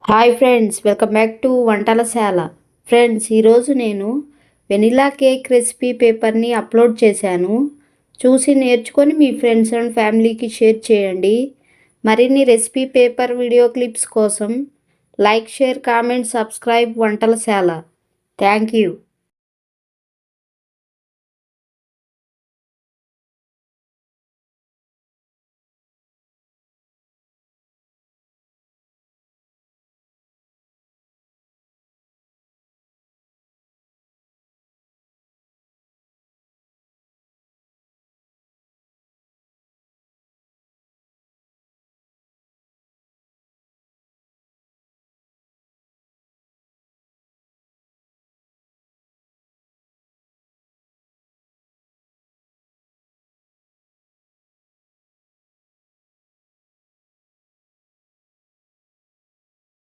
Hi friends, welcome back to Vantalasala. Friends, ఈరోజు నేను vanilla cake recipe పేపర్ని అప్లోడ్ చేశాను. చూసి నేర్చుకొని మీ ఫ్రెండ్స్ అండ్ ఫ్యామిలీకి షేర్ చేయండి. మరిన్ని రెసిపీ పేపర్ వీడియో క్లిప్స్ కోసం like, share, comment, subscribe Vantalasala. Thank you.